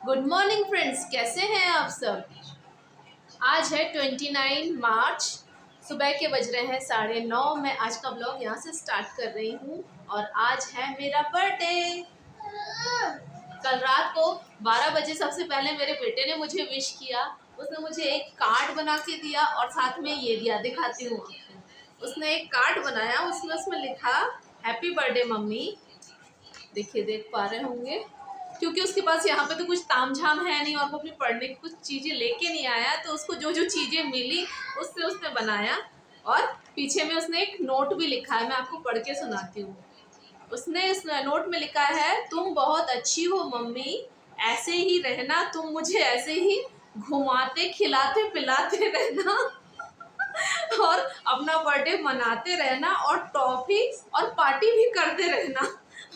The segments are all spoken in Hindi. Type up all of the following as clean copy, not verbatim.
गुड मॉर्निंग फ्रेंड्स, कैसे हैं आप सब। आज है 29 मार्च, सुबह के बज रहे हैं 9:30। मैं आज का ब्लॉग यहाँ से स्टार्ट कर रही हूँ और आज है मेरा बर्थडे। कल रात को 12 बजे सबसे पहले मेरे बेटे ने मुझे विश किया। उसने मुझे एक कार्ड बना के दिया और साथ में ये दिया, दिखाती हूँ आपको। उसने एक कार्ड बनाया, उसमें लिखा हैप्पी बर्थडे मम्मी। देखिए, देख पा रहे होंगे, क्योंकि उसके पास यहाँ पे तो कुछ तामझाम है नहीं और वो अपनी पढ़ने की कुछ चीज़ें लेके नहीं आया, तो उसको जो जो चीज़ें मिली उससे उसने बनाया। और पीछे में उसने एक नोट भी लिखा है, मैं आपको पढ़ के सुनाती हूँ। उसने इस नोट में लिखा है, तुम बहुत अच्छी हो मम्मी, ऐसे ही रहना, तुम मुझे ऐसे ही घुमाते खिलाते पिलाते रहना और अपना बर्थडे मनाते रहना और टॉफी और पार्टी भी करते रहना।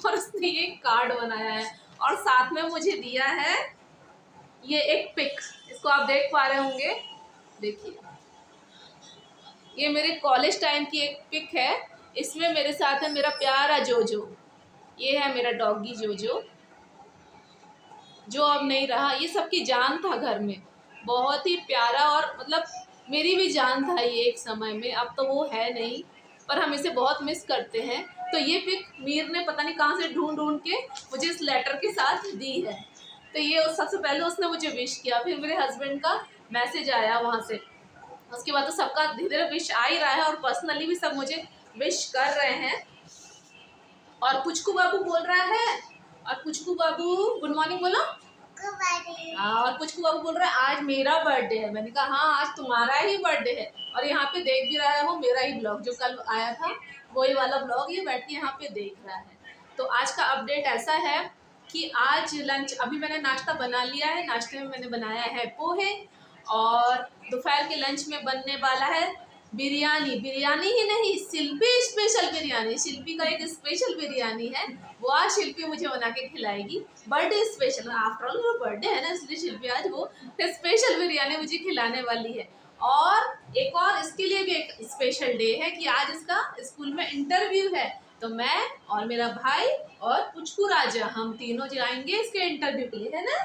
और उसने ये कार्ड बनाया है और साथ में मुझे दिया है ये एक पिक। इसको आप देख पा रहे होंगे, देखिए, ये मेरे कॉलेज टाइम की एक पिक है। इसमें मेरे साथ है मेरा प्यारा जोजो, ये है मेरा डॉगी जोजो, जो अब नहीं रहा। ये सबकी जान था घर में, बहुत ही प्यारा, और मतलब मेरी भी जान था ये एक समय में। अब तो वो है नहीं, पर हम इसे बहुत मिस करते हैं। तो ये पिक मीर ने पता नहीं कहाँ से ढूंढ ढूंढ के मुझे इस लेटर के साथ दी है। तो ये सबसे पहले उसने मुझे विश किया, फिर मेरे हस्बैंड का मैसेज आया वहाँ से, उसके बाद तो सबका धीरे धीरे विश आ ही रहा है और पर्सनली भी सब मुझे विश कर रहे हैं। और पुचकू बाबू बोल रहा है, और पुचकू बाबू गुड मॉर्निंग बोलो। और पुचकू बाबू बोल रहा है आज मेरा बर्थडे है। मैंने कहा हाँ, आज तुम्हारा ही बर्थडे है। और यहाँ पे देख भी रहा है वो मेरा ही ब्लॉग, जो कल आया था वही वाला ब्लॉग ये बैठ के यहाँ पे देख रहा है। तो आज का अपडेट ऐसा है कि आज लंच, अभी मैंने नाश्ता बना लिया है। नाश्ते में मैंने बनाया है पोहे, और दोपहर के लंच में बनने वाला है बिरयानी। बिरयानी ही नहीं, शिल्पी स्पेशल बिरयानी। शिल्पी का एक स्पेशल बिरयानी है, वो आज शिल्पी मुझे बना के खिलाएगी। बर्थडे स्पेशल, आफ्टर ऑल वो बर्थडे है ना, इसलिए शिल्पी आज वो स्पेशल बिरयानी मुझे खिलाने वाली है। और एक और इसके लिए भी एक स्पेशल डे है कि आज इसका स्कूल में इंटरव्यू है। तो मैं और मेरा भाई और पुचकू राजा, हम तीनों जाएंगे इसके इंटरव्यू के लिए, है ना।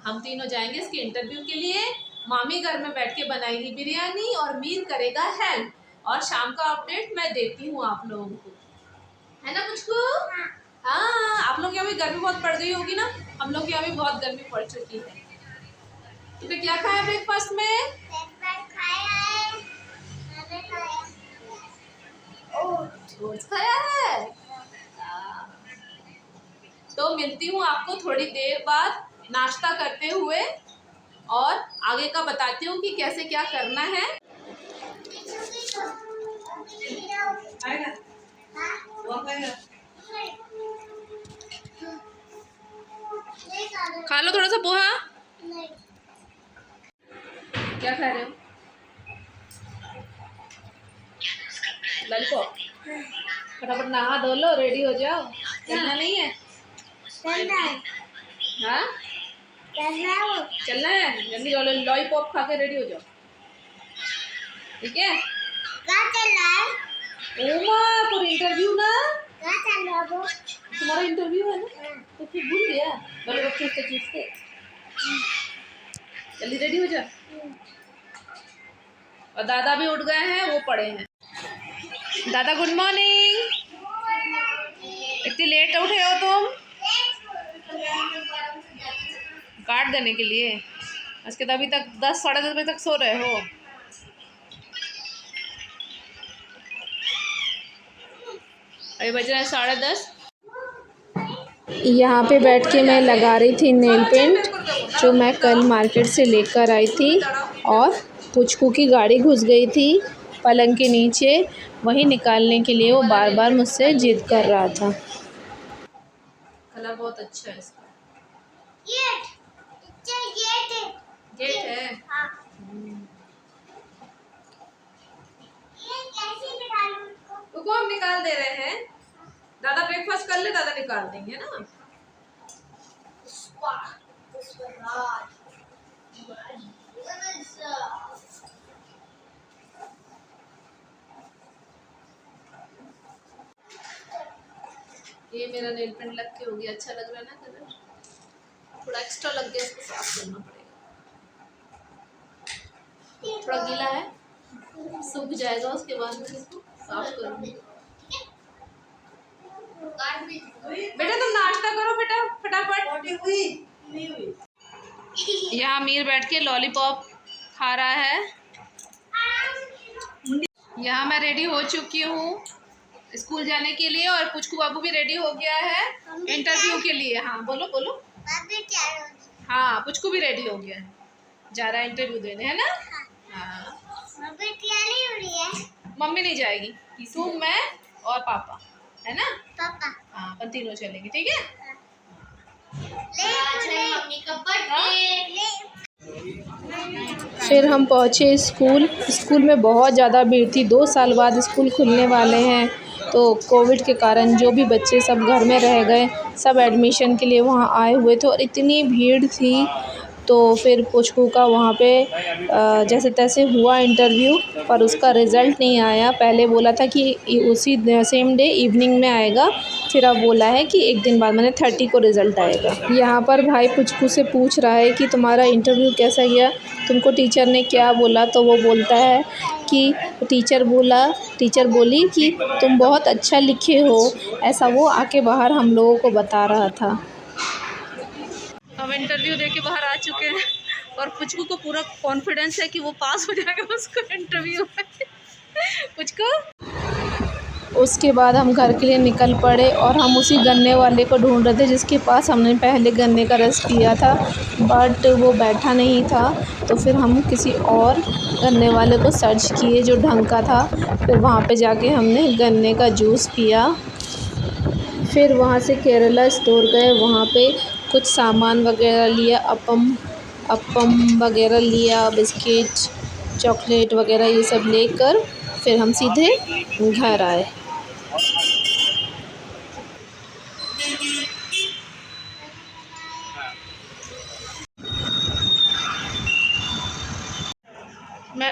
हम तीनों जाएंगे इसके इंटरव्यू के लिए। मामी घर में बैठ के बनाएगी बिरयानी और मीर करेगा हेल्प। और शाम का अपडेट मैं देती हूँ आप लोगों को, है ना पुचकू। हाँ, आप लोग के यहाँ भी गर्मी बहुत पड़ गई होगी ना, हम लोग के यहाँ भी बहुत गर्मी पड़ चुकी है। तुमने क्या खाया ब्रेकफास्ट में? ओट्स खाया है। तो मिलती हूँ आपको थोड़ी देर बाद नाश्ता करते हुए, और आगे का बताती हूँ कि कैसे क्या करना है। खा लो थोड़ा सा पोहा। क्या खा रहे हो? लॉलीपॉप। फटाफट नहा धो लो, रेडी हो जाओ। चलना नहीं है? हाँ, चलना है। जल्दी लॉलीपॉप खा के रेडी हो जाओ, ठीक है। ओमा पर इंटरव्यू ना, तुम्हारा इंटरव्यू है ना, तो फिर भूल गया। बड़े बच्चे से चूसते। जल्दी रेडी हो जाओ। और दादा भी उठ गए हैं, वो पड़े हैं। दादा गुड मॉर्निंग। इतनी लेट उठे हो तुम? कार्ड देने के लिए। उसके तो अभी तक 10 साढ़े 10 बजे तक सो रहे हो। अभी बज रहे हैं 10:30। यहाँ पे बैठ के मैं लगा रही थी नेल पेंट, जो मैं कल मार्केट से लेकर आई थी। और पुचकू की गाड़ी घुस गई थी पलंग के नीचे, वही निकालने के लिए वो बार बार मुझसे जिद कर रहा था। कलर बहुत अच्छा है इसका। गेट है। हाँ। रुको, हम निकाल दे रहे हैं। दादा ब्रेकफास्ट कर ले, दादा निकाल देंगे ना। ये मेरा नेल पेंट लग के हो गया, अच्छा लग रहा है ना कलर। थोड़ा एक्स्ट्रा लग गया, इसको साफ करना पड़ेगा। थोड़ा गीला है, सूख जाएगा उसके बाद में इसको साफ करूँगी। बेटा तुम नाश्ता करो बेटा फटाफट। यहाँ अमीर बैठ के लॉलीपॉप खा रहा है। यहाँ मैं रेडी हो चुकी हूँ स्कूल जाने के लिए और पुचकू बाबू भी रेडी हो गया है इंटरव्यू के लिए। हाँ बोलो बोलो। हाँ पुचकू भी रेडी हो गया है, जा रहा है इंटरव्यू देने, है ना। हाँ मम्मी नहीं जाएगी, तू मैं और पापा, है ना। पापा हाँ अपन तीनों चलेंगे, ठीक है। मम्मी का बर्थडे। फिर हम पहुँचे स्कूल। स्कूल में बहुत ज़्यादा भीड़ थी, 2 साल बाद स्कूल खुलने वाले हैं, तो कोविड के कारण जो भी बच्चे सब घर में रह गए, सब एडमिशन के लिए वहाँ आए हुए थे और इतनी भीड़ थी। तो फिर पुचकू का वहाँ पे जैसे तैसे हुआ इंटरव्यू, पर उसका रिज़ल्ट नहीं आया। पहले बोला था कि उसी सेम डे इवनिंग में आएगा, फिर अब बोला है कि एक दिन बाद, मैंने 30 को रिज़ल्ट आएगा। यहाँ पर भाई पुचकू से पूछ रहा है कि तुम्हारा इंटरव्यू कैसा गया, तुमको टीचर ने क्या बोला। तो वो बोलता है कि टीचर बोली कि तुम बहुत अच्छा लिखे हो, ऐसा वो आके बाहर हम लोगों को बता रहा था। हम इंटरव्यू दे के बाहर आ चुके हैं और पुचकू को पूरा कॉन्फिडेंस है कि वो पास हो जाएगा उसको इंटरव्यू में। पुचकू उसके बाद हम घर के लिए निकल पड़े और हम उसी गन्ने वाले को ढूंढ रहे थे जिसके पास हमने पहले गन्ने का रस पिया था, बट वो बैठा नहीं था। तो फिर हम किसी और गन्ने वाले को सर्च किए जो ढंग का था, फिर वहाँ पे जाके हमने गन्ने का जूस पिया। फिर वहाँ से केरला स्टोर गए, वहाँ पे कुछ सामान वगैरह लिया, अपम वगैरह लिया, बिस्किट चॉकलेट वगैरह ये सब लेकर फिर हम सीधे घर आए।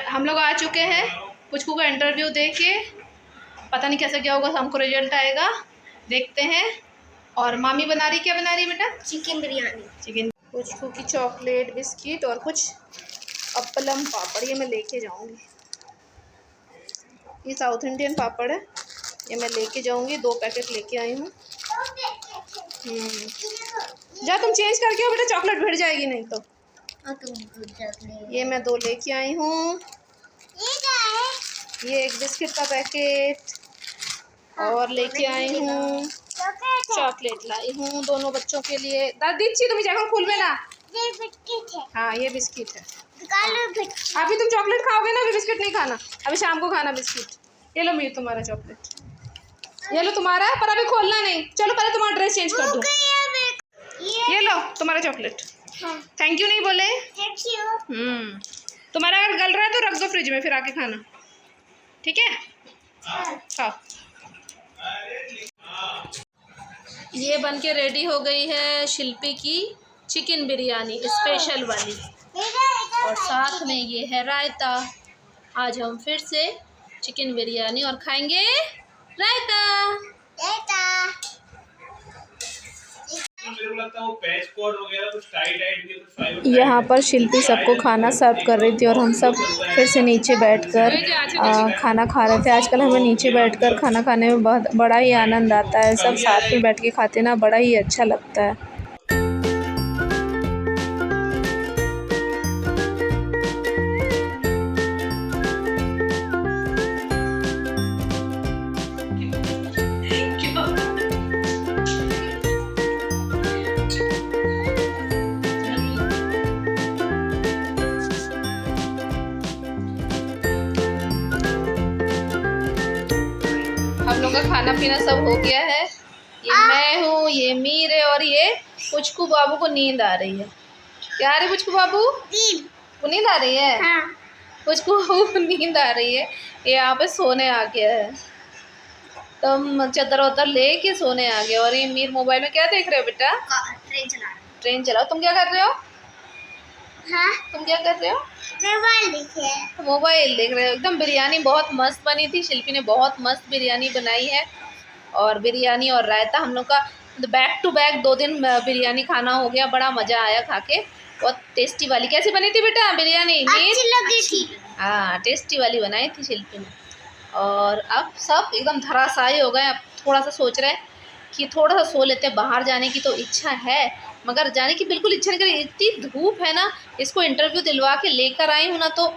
हम लोग आ चुके हैं पुचकू का इंटरव्यू दे के, पता नहीं कैसे क्या होगा, हमको रिजल्ट आएगा, देखते हैं। और मामी बना रही, क्या बना रही बेटा? चिकन बिरयानी। चिकन। पुचकू की चॉकलेट, बिस्किट और कुछ अपलम पापड़, ये मैं लेके जाऊंगी। ये साउथ इंडियन पापड़ है, ये मैं लेके जाऊंगी, 2 पैकेट लेके आई हूँ। जा तुम चेंज करके हो बेटा, चॉकलेट भिड़ जाएगी नहीं तो। ये मैं 2 लेके आई हूँ। ये एक बिस्किट का पैकेट और लेके आई हूँ, चॉकलेट लाई हूँ दोनों बच्चों के लिए। दादी तुम जाकर खोल में ना, ये बिस्किट है। हाँ ये बिस्किट है। अभी तुम चॉकलेट खाओगे ना, अभी बिस्किट नहीं खाना, अभी शाम को खाना बिस्किट। ये लो मीर तुम्हारा चॉकलेट, ये लो तुम्हारा, पर अभी खोलना नहीं। चलो पहले तुम्हारा ड्रेस चेंज कर दो। ये लो तुम्हारा चॉकलेट। थैंक यू नहीं बोले? Thank you. तुम्हारा अगर गल रहा है तो रख दो फ्रिज में, फिर आके खाना, ठीक है। खाओ। ये बन के रेडी हो गई है शिल्पी की चिकन बिरयानी स्पेशल वाली, और साथ में ये है रायता। आज हम फिर से चिकन बिरयानी और खाएंगे रायता। यहाँ पर शिल्पी सबको खाना सर्व कर रही थी और हम सब फिर से नीचे बैठकर खाना खा रहे थे। आजकल हमें नीचे बैठकर खाना खाने में बहुत बड़ा ही आनंद आता है, सब साथ में बैठ के खाते ना, बड़ा ही अच्छा लगता है। हम लोग का खाना पीना सब हो गया है। ये मैं हूँ, ये मीर है और ये पुचकू बाबू को नींद आ रही है। क्या आ रही है पुचकू बाबू को? नींद आ रही है। हाँ। पुचकू बाबू को नींद आ रही है, ये यहाँ पे सोने आ गया है, तो हम चद्दर वद्दर ले के सोने आ गया। और ये मीर मोबाइल में क्या देख रहे हो बेटा? ट्रेन चलाओ। तुम क्या कर रहे हो? हाँ? तुम क्या कर रहे हो? मोबाइल देख रहे हो। एकदम बिरयानी बहुत मस्त बनी थी, शिल्पी ने बहुत मस्त बिरयानी बनाई है। और बिरयानी और रायता हम लोग का बैक टू बैक 2 दिन बिरयानी खाना हो गया, बड़ा मज़ा आया खा के। बहुत टेस्टी वाली। कैसी बनी थी बेटा बिरयानी? अच्छी लगी थी। हाँ टेस्टी वाली बनाई थी शिल्पी ने। और अब सब एकदम धराशायी हो गए। अब थोड़ा सा सोच रहे हैं कि थोड़ा सा सो लेते हैं। बाहर जाने की तो इच्छा है मगर जाने की बिल्कुल इच्छा नहीं कर रही। इतनी धूप है ना, इसको इंटरव्यू दिलवा के लेकर आई हूँ ना तो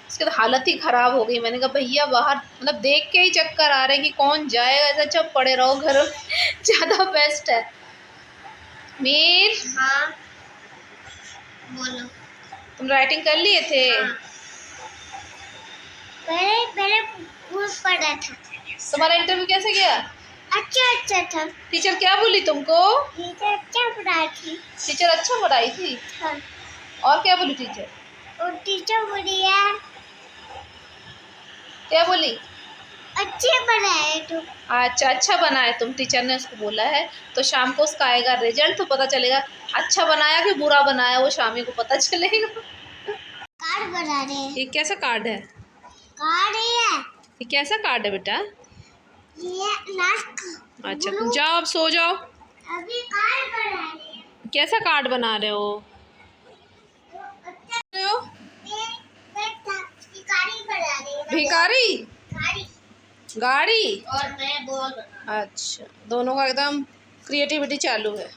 इसकी तो हालत ही ख़राब हो गई। मैंने कहा भैया बाहर मतलब देख के ही चक्कर आ रहे हैं कि कौन जाएगा, ऐसा अच्छा पड़े रहो घर में ज़्यादा बेस्ट है। मीर हाँ बोलो। तुम राइटिंग कर लिए थे? हाँ। पहले पहले पढ़ा था। तुम्हारा इंटरव्यू कैसे गया? अच्छा था। टीचर क्या बोली तुमको? टीचर अच्छा पढ़ाई थी। टीचर अच्छा पढ़ाई थी? हाँ। और क्या बोली टीचर? और टीचर बोली है क्या बोली? अच्छे बनाए तुम। अच्छा बनाए तुम, टीचर ने उसको बोला है। तो शाम को उसका आएगा रिजल्ट तो पता चलेगा अच्छा बनाया कि बुरा बनाया, वो शाम को पता चलेगा। कार्ड बना रहे हैं। ये कैसा कार्ड है? कार्ड है ये कैसा कार्ड है बेटा? ये लास्ट। अच्छा तुम जाओ अब सो जाओ। अभी कार्ड बना रहे हैं। कैसा कार्ड बना रहे हो? भिखारी बना रहे हैं। भिखारी गाड़ी। और मैं बोल। अच्छा दोनों का एकदम क्रिएटिविटी चालू है।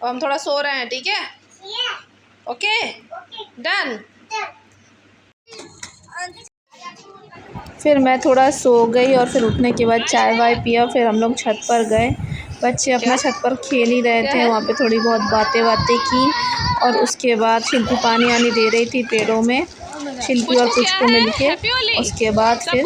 और हम थोड़ा सो रहे हैं, ठीक है? Okay done. फिर मैं थोड़ा सो गई और फिर उठने के बाद चाय वाय पिया। फिर हम लोग छत पर गए। बच्चे अपना छत पर खेल ही रहे थे, वहाँ पे थोड़ी बहुत बातें की। और उसके बाद शिल्पी पानी आनी दे रही थी पेड़ों में, शिल्पी और पुचकू मिलके। उसके बाद फिर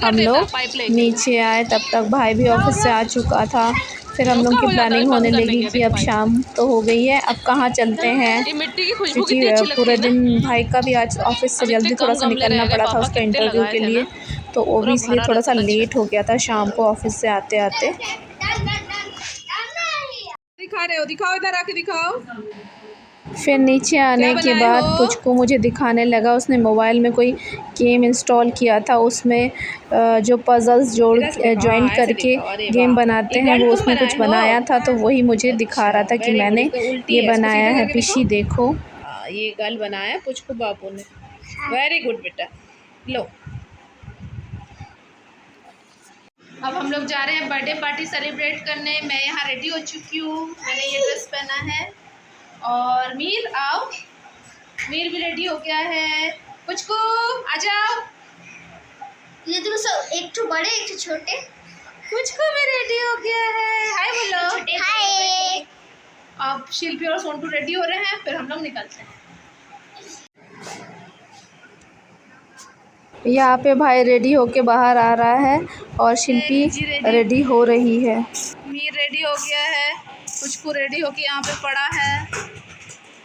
हम लोग नीचे आए, तब तक भाई भी ऑफिस से आ चुका था। फिर हम लोग की प्लानिंग होने लगी कि अब शाम तो हो गई है, अब कहाँ चलते हैं, क्योंकि पूरे दिन भाई का भी आज ऑफिस से जल्दी थोड़ा सा निकलना पड़ा था उसका इंटरव्यू के लिए, तो वो भी इसलिए थोड़ा सा लेट हो गया था शाम को ऑफिस से आते आते। दिखा रहे हो? दिखाओ, इधर आके दिखाओ। फिर नीचे आने के बाद पुचकू मुझे दिखाने लगा, उसने मोबाइल में कोई गेम इंस्टॉल किया था, उसमें जो पजल्स जॉइन करके गेम बनाते हैं वो उसने कुछ बनाया था, तो वही मुझे दिखा रहा था कि मैंने ये बनाया है पिशी देखो। ये गर्ल बनाया पुचकू बाबू ने। वेरी गुड बेटा। लो अब हम लोग जा रहे हैं बर्थडे पार्टी सेलिब्रेट करने। मैं यहाँ रेडी हो चुकी हूँ, मैंने ये ड्रेस पहना है। और मीर आओ, मीर भी रेडी हो गया है। पुचकू आ जाओ। ये तो सब एक तो बड़े एक तो छोटे। पुचकू भी रेडी हो गया है। हाय बोलो। हाय। अब शिल्पी और सोनटू रेडी हो रहे हैं, फिर हम लोग निकलते हैं। यहाँ पे भाई रेडी होके बाहर आ रहा है और शिल्पी रेडी हो रही है। मीर रेडी हो गया है, पुचकू रेडी होके यहाँ पे पड़ा है।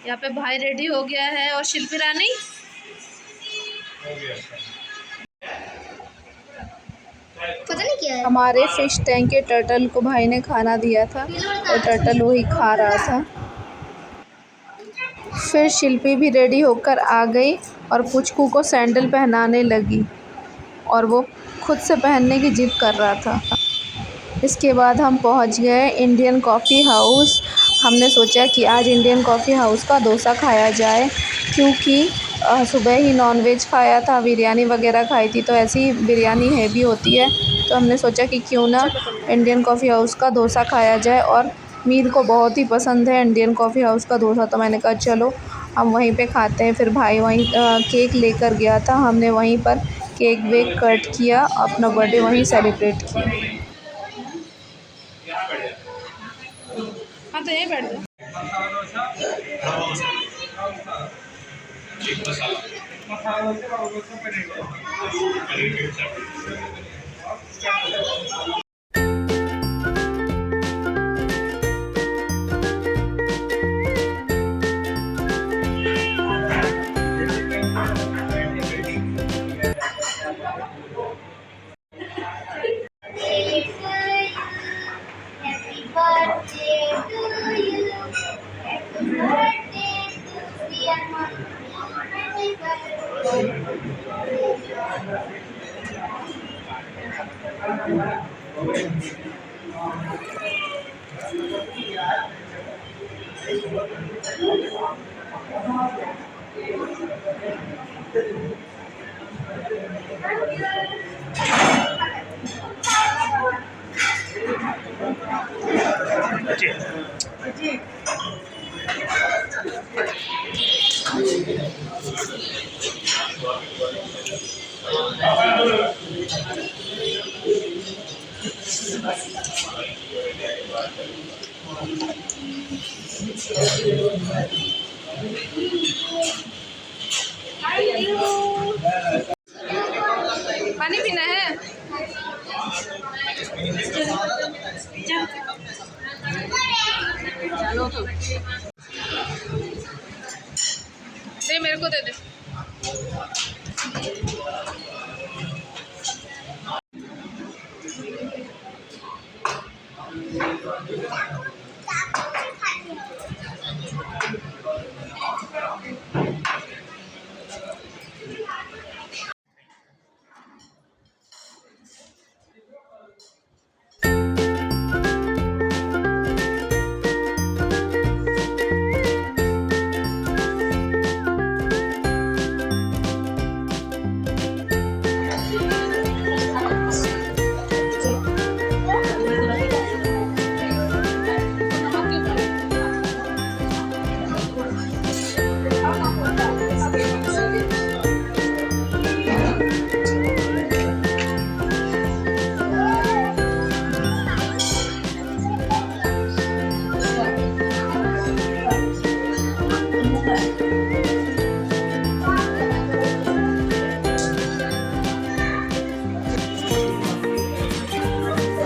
यहाँ पे भाई रेडी हो गया है और शिल्पी रानी पता नहीं क्या है। हमारे फिश टैंक के टर्टल को भाई ने खाना दिया था और टर्टल वही खा रहा था। फिर शिल्पी भी रेडी होकर आ गई और पुचकू को सैंडल पहनाने लगी और वो खुद से पहनने की जिद कर रहा था। इसके बाद हम पहुंच गए इंडियन कॉफ़ी हाउस। हमने सोचा कि आज इंडियन कॉफ़ी हाउस का डोसा खाया जाए, क्योंकि सुबह ही नॉनवेज खाया था, बिरयानी वगैरह खाई थी, तो ऐसी बिरयानी हैवी होती है, तो हमने सोचा कि क्यों ना इंडियन कॉफ़ी हाउस का डोसा खाया जाए। और मीर को बहुत ही पसंद है इंडियन कॉफ़ी हाउस का डोसा, तो मैंने कहा चलो हम वहीं पे खाते हैं। फिर भाई वहीं केक लेकर गया था, हमने वहीं पर केक वेक कट किया, अपना बर्थडे वहीं सेलिब्रेट किया। हाँ तो यहीं बैठ जाओ। पानी पीना है? चलो तो दे, मेरे को दे दे।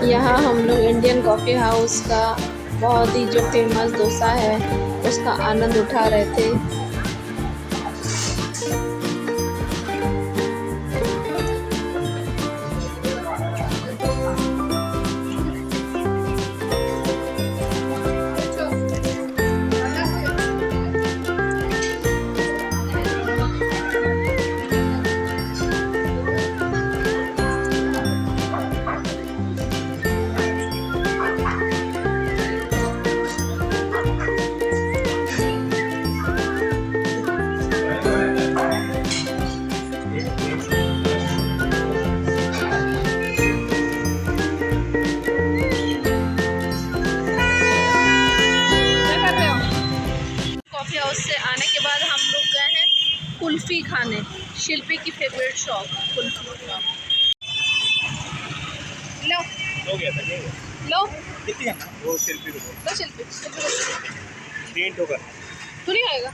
यहाँ हम लोग इंडियन कॉफ़ी हाउस का बहुत ही जो फेमस डोसा है उसका आनंद उठा रहे थे। कुल्फ़ी खाने, शिल्पी की फेवरेट शॉप कुल्फ़ी। लो हो गया था, नहीं हुआ। लो कितनी है वो शिल्पी को? लो शिल्पी 3 टोकन। तू नहीं आएगा?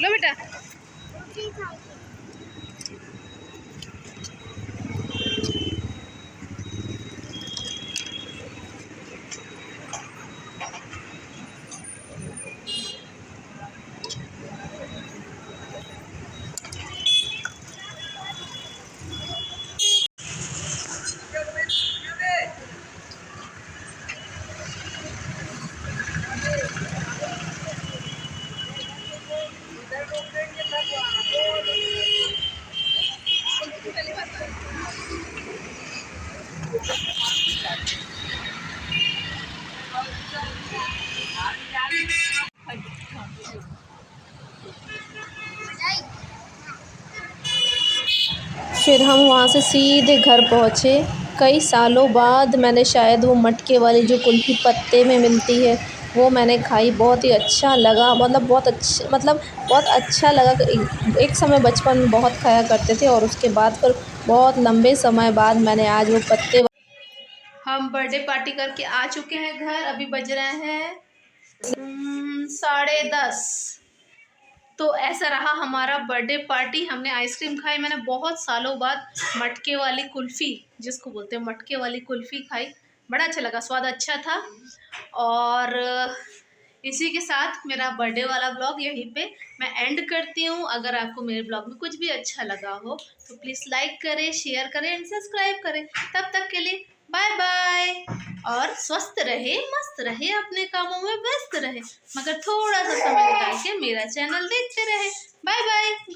लो बेटा। फिर हम वहाँ से सीधे घर पहुँचे। कई सालों बाद मैंने शायद वो मटके वाली जो कुल्फ़ी पत्ते में मिलती है वो मैंने खाई। बहुत ही अच्छा लगा, मतलब बहुत अच्छा लगा। एक समय बचपन में बहुत खाया करते थे और उसके बाद फिर बहुत लंबे समय बाद मैंने आज वो पत्ते। हम बर्थडे पार्टी करके आ चुके हैं घर। अभी बज रहे हैं 10:30। तो ऐसा रहा हमारा बर्थडे पार्टी। हमने आइसक्रीम खाई। मैंने बहुत सालों बाद मटके वाली कुल्फ़ी, जिसको बोलते हैं मटके वाली कुल्फ़ी खाई। बड़ा अच्छा लगा, स्वाद अच्छा था। और इसी के साथ मेरा बर्थडे वाला ब्लॉग यहीं पे मैं एंड करती हूँ। अगर आपको मेरे ब्लॉग में कुछ भी अच्छा लगा हो तो प्लीज़ लाइक करें, शेयर करें एंड सब्सक्राइब करें। तब तक के लिए बाय बाय। और स्वस्थ रहे, मस्त रहे, अपने कामों में व्यस्त रहे, मगर थोड़ा सा समय निकाल के मेरा चैनल देखते रहे। Bye bye.